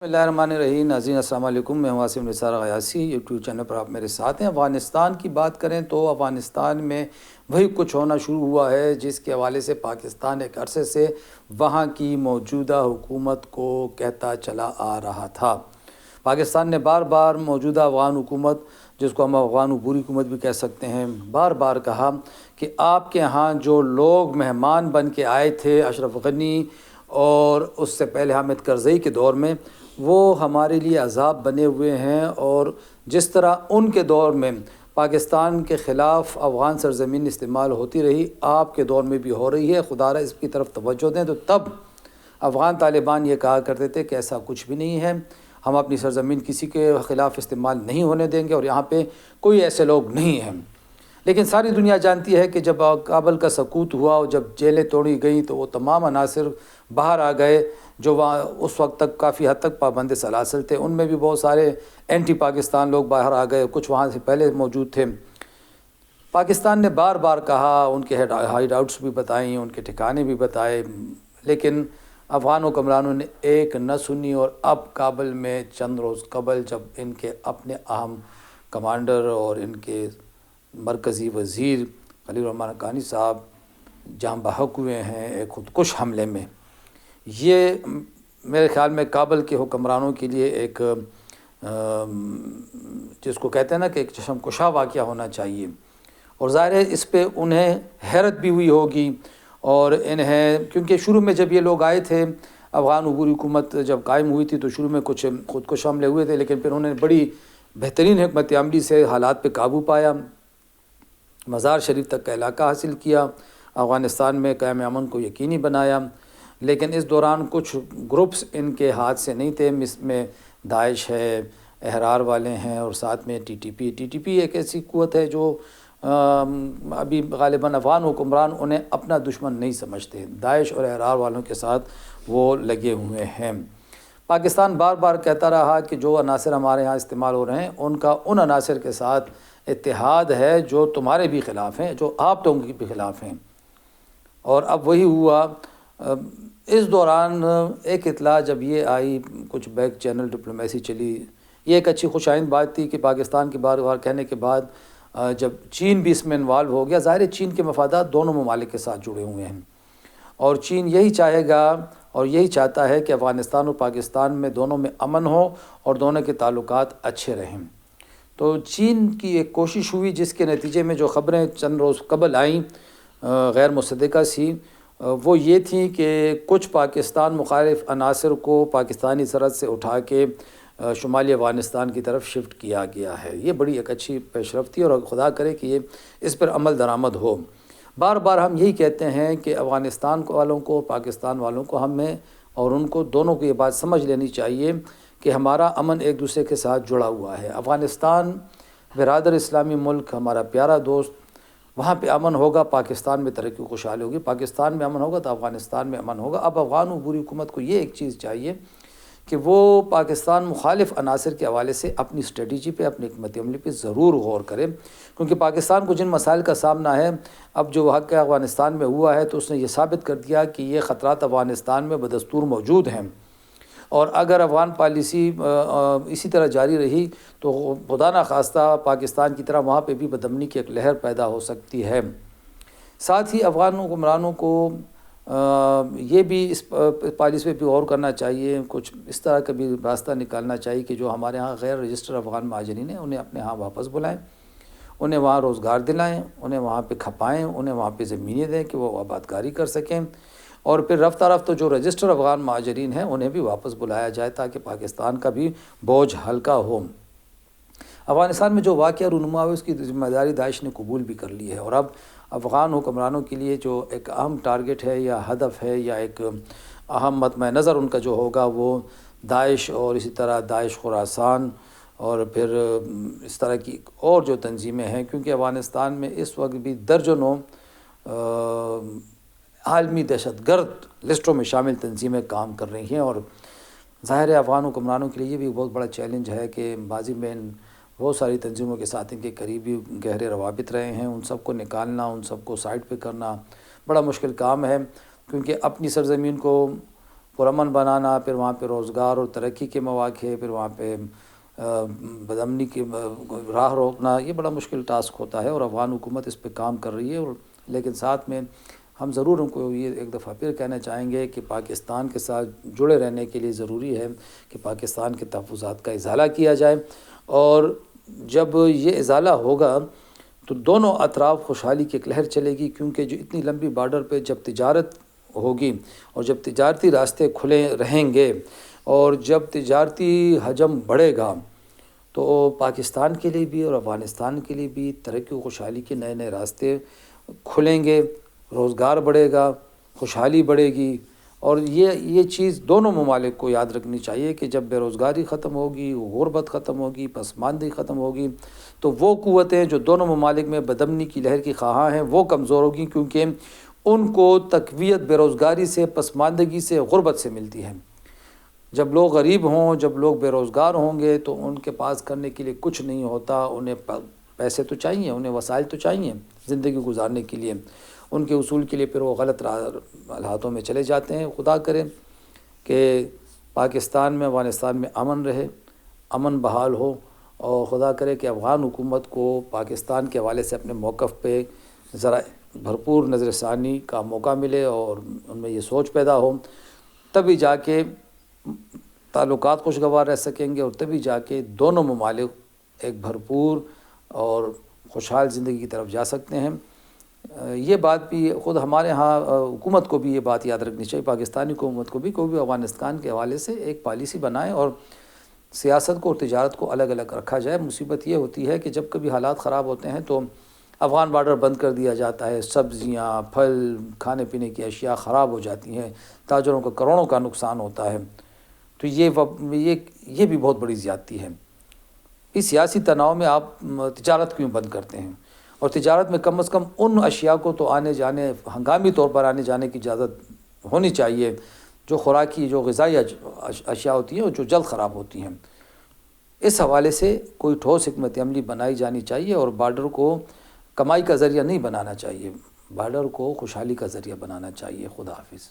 بسم اللہ الرحمن الرحیم۔ ناظرین السلام علیکم، میں ہوں عاصم نثار غیاثی۔ یوٹیوب چینل پر آپ میرے ساتھ ہیں۔ افغانستان کی بات کریں تو افغانستان میں وہی کچھ ہونا شروع ہوا ہے جس کے حوالے سے پاکستان ایک عرصے سے وہاں کی موجودہ حکومت کو کہتا چلا آ رہا تھا۔ پاکستان نے بار بار موجودہ افغان حکومت، جس کو ہم افغان عبوری حکومت بھی کہہ سکتے ہیں، بار بار کہا کہ آپ کے ہاں جو لوگ مہمان بن کے آئے تھے اشرف غنی اور اس سے پہلے حامد کرزئی کے دور میں، وہ ہمارے لیے عذاب بنے ہوئے ہیں، اور جس طرح ان کے دور میں پاکستان کے خلاف افغان سرزمین استعمال ہوتی رہی، آپ کے دور میں بھی ہو رہی ہے، خدا را اس کی طرف توجہ دیں۔ تو تب افغان طالبان یہ کہا کرتے تھے کہ ایسا کچھ بھی نہیں ہے، ہم اپنی سرزمین کسی کے خلاف استعمال نہیں ہونے دیں گے، اور یہاں پہ کوئی ایسے لوگ نہیں ہیں۔ لیکن ساری دنیا جانتی ہے کہ جب کابل کا سقوط ہوا اور جب جیلیں توڑی گئیں تو وہ تمام عناصر باہر آ گئے جو وہاں اس وقت تک کافی حد تک پابند سلاسل تھے۔ ان میں بھی بہت سارے اینٹی پاکستان لوگ باہر آ گئے، کچھ وہاں سے پہلے موجود تھے۔ پاکستان نے بار بار کہا، ان کے ہائیڈ آؤٹس بھی بتائیں، ان کے ٹھکانے بھی بتائے، لیکن افغان حکمرانوں نے ایک نہ سنی۔ اور اب کابل میں چند روز قبل جب ان کے اپنے اہم کمانڈر اور ان کے مرکزی وزیر خلیل الرحمن حقانی صاحب جاں بحق ہوئے ہیں ایک خودکش حملے میں، یہ میرے خیال میں کابل کے حکمرانوں کے لیے ایک جس کو کہتے ہیں نا کہ ایک چشم کشا واقعہ ہونا چاہیے، اور ظاہر ہے اس پہ انہیں حیرت بھی ہوئی ہوگی۔ اور انہیں کیونکہ شروع میں جب یہ لوگ آئے تھے، افغان عبوری حکومت جب قائم ہوئی تھی تو شروع میں کچھ خودکش حملے ہوئے تھے، لیکن پھر انہوں نے بڑی بہترین حکمت عملی سے حالات پہ قابو پایا، مزار شریف تک کا علاقہ حاصل کیا، افغانستان میں قیام امن کو یقینی بنایا۔ لیکن اس دوران کچھ گروپس ان کے ہاتھ سے نہیں تھے، اس میں داعش ہے، احرار والے ہیں، اور ساتھ میں ٹی ٹی پی ایک ایسی قوت ہے جو ابھی غالباً افغان حکمران انہیں اپنا دشمن نہیں سمجھتے، داعش اور احرار والوں کے ساتھ وہ لگے ہوئے ہیں۔ پاکستان بار بار کہتا رہا کہ جو عناصر ہمارے ہاں استعمال ہو رہے ہیں ان کا ان عناصر کے ساتھ اتحاد ہے جو تمہارے بھی خلاف ہیں، جو آپ لوگوں کے بھی خلاف ہیں، اور اب وہی ہوا۔ اس دوران ایک اطلاع جب یہ آئی، کچھ بیک چینل ڈپلومیسی چلی، یہ ایک اچھی خوش آئند بات تھی کہ پاکستان کے بار بار کہنے کے بعد جب چین بھی اس میں انوالو ہو گیا، ظاہر ہے چین کے مفادات دونوں ممالک کے ساتھ جڑے ہوئے ہیں، اور چین یہی چاہے گا اور یہی چاہتا ہے کہ افغانستان اور پاکستان میں دونوں میں امن ہو اور دونوں کے تعلقات اچھے رہیں۔ تو چین کی ایک کوشش ہوئی جس کے نتیجے میں جو خبریں چند روز قبل آئیں غیر مصدقہ سی، وہ یہ تھیں کہ کچھ پاکستان مخالف عناصر کو پاکستانی سرحد سے اٹھا کے شمالی افغانستان کی طرف شفٹ کیا گیا ہے۔ یہ بڑی ایک اچھی پیش رفت تھی، اور خدا کرے کہ یہ اس پر عمل درآمد ہو۔ بار بار ہم یہی کہتے ہیں کہ افغانستان والوں کو، پاکستان والوں کو، ہمیں اور ان کو دونوں کو یہ بات سمجھ لینی چاہیے کہ ہمارا امن ایک دوسرے کے ساتھ جڑا ہوا ہے۔ افغانستان برادر اسلامی ملک، ہمارا پیارا دوست، وہاں پہ امن ہوگا، پاکستان میں ترقی خوشحالی ہوگی، پاکستان میں امن ہوگا تو افغانستان میں امن ہوگا۔ اب افغان عبوری حکومت کو یہ ایک چیز چاہیے کہ وہ پاکستان مخالف عناصر کے حوالے سے اپنی اسٹریٹجی پہ، اپنی حکمت عملی پہ ضرور غور کرے، کیونکہ پاکستان کو جن مسائل کا سامنا ہے، اب جو حق افغانستان میں ہوا ہے تو اس نے یہ ثابت کر دیا کہ یہ خطرات افغانستان میں بدستور موجود ہیں، اور اگر افغان پالیسی اسی طرح جاری رہی تو خدا نخواستہ پاکستان کی طرح وہاں پہ بھی بدامنی کی ایک لہر پیدا ہو سکتی ہے۔ ساتھ ہی افغان حکمرانوں کو یہ بھی اس پالیسی پہ بھی غور کرنا چاہیے، کچھ اس طرح کا بھی راستہ نکالنا چاہیے کہ جو ہمارے ہاں غیر رجسٹر افغان مہاجرین ہیں انہیں اپنے ہاں واپس بلائیں، انہیں وہاں روزگار دلائیں، انہیں وہاں پہ کھپائیں، انہیں وہاں پہ زمینیں دیں کہ وہ آبادکاری کر سکیں، اور پھر رفتہ رفتہ جو رجسٹر افغان مہاجرین ہیں انہیں بھی واپس بلایا جائے تاکہ پاکستان کا بھی بوجھ ہلکا ہو۔ افغانستان میں جو واقعہ رونما ہے اس کی ذمہ داری داعش نے قبول بھی کر لی ہے، اور اب افغان حکمرانوں کے لیے جو ایک اہم ٹارگٹ ہے یا ہدف ہے یا ایک اہم مطمع نظر ان کا جو ہوگا وہ داعش، اور اسی طرح داعش خراسان، اور پھر اس طرح کی اور جو تنظیمیں ہیں، کیونکہ افغانستان میں اس وقت بھی درجنوں عالمی دہشت گرد لسٹوں میں شامل تنظیمیں کام کر رہی ہیں، اور ظاہر ہے افغان حکمرانوں کے لیے یہ بھی بہت بڑا چیلنج ہے کہ ماضی میں بہت ساری تنظیموں کے ساتھ ان کے قریبی گہرے روابط رہے ہیں، ان سب کو نکالنا، ان سب کو سائڈ پہ کرنا بڑا مشکل کام ہے، کیونکہ اپنی سرزمین کو پرامن بنانا، پھر وہاں پہ روزگار اور ترقی کے مواقع، پھر وہاں پہ بدامنی کی راہ روکنا، یہ بڑا مشکل ٹاسک ہوتا ہے اور افغان حکومت اس پہ کام کر رہی ہے۔ اور لیکن ساتھ میں ہم ضرور ان کو یہ ایک دفعہ پھر کہنا چاہیں گے کہ پاکستان کے ساتھ جڑے رہنے کے لیے ضروری ہے کہ پاکستان کے تحفظات کا ازالہ کیا جائے، اور جب یہ ازالہ ہوگا تو دونوں اطراف خوشحالی کی ایک لہر چلے گی، کیونکہ جو اتنی لمبی بارڈر پہ جب تجارت ہوگی اور جب تجارتی راستے کھلے رہیں گے اور جب تجارتی حجم بڑھے گا تو پاکستان کے لیے بھی اور افغانستان کے لیے بھی ترقی و خوشحالی کے نئے نئے راستے کھلیں گے، روزگار بڑھے گا، خوشحالی بڑھے گی۔ اور یہ چیز دونوں ممالک کو یاد رکھنی چاہیے کہ جب بے روزگاری ختم ہوگی، غربت ختم ہوگی، پسماندگی ختم ہوگی، تو وہ قوتیں جو دونوں ممالک میں بدامنی کی لہر کی خواہاں ہیں وہ کمزور ہوگی، کیونکہ ان کو تقویت بے روزگاری سے، پسماندگی سے، غربت سے ملتی ہے۔ جب لوگ غریب ہوں، جب لوگ بے روزگار ہوں گے تو ان کے پاس کرنے کے لیے کچھ نہیں ہوتا، انہیں پیسے تو چاہیے، انہیں وسائل تو چاہیے زندگی گزارنے کے لیے، ان کے اصول کے لیے پھر وہ غلط ہاتھوں میں چلے جاتے ہیں۔ خدا کرے کہ پاکستان میں، افغانستان میں امن رہے، امن بحال ہو، اور خدا کرے کہ افغان حکومت کو پاکستان کے حوالے سے اپنے موقف پہ ذرا بھرپور نظر ثانی کا موقع ملے اور ان میں یہ سوچ پیدا ہو، تبھی جا کے تعلقات خوشگوار رہ سکیں گے، اور تبھی جا کے دونوں ممالک ایک بھرپور اور خوشحال زندگی کی طرف جا سکتے ہیں۔ یہ بات بھی خود ہمارے ہاں حکومت کو بھی یہ بات یاد رکھنی چاہیے، پاکستانی حکومت کو بھی، کوئی بھی افغانستان کے حوالے سے ایک پالیسی بنائے اور سیاست کو اور تجارت کو الگ الگ رکھا جائے۔ مصیبت یہ ہوتی ہے کہ جب کبھی حالات خراب ہوتے ہیں تو افغان بارڈر بند کر دیا جاتا ہے، سبزیاں، پھل، کھانے پینے کی اشیاء خراب ہو جاتی ہیں، تاجروں کو کروڑوں کا نقصان ہوتا ہے، تو یہ بھی بہت بڑی زیادتی ہے۔ اس سیاسی تناؤ میں آپ تجارت کیوں بند کرتے ہیں؟ اور تجارت میں کم از کم ان اشیاء کو تو آنے جانے، ہنگامی طور پر آنے جانے کی اجازت ہونی چاہیے جو خوراکی، جو غذائی اشیاء ہوتی ہیں اور جو جلد خراب ہوتی ہیں۔ اس حوالے سے کوئی ٹھوس حکمت عملی بنائی جانی چاہیے، اور بارڈر کو کمائی کا ذریعہ نہیں بنانا چاہیے، بارڈر کو خوشحالی کا ذریعہ بنانا چاہیے۔ خدا حافظ۔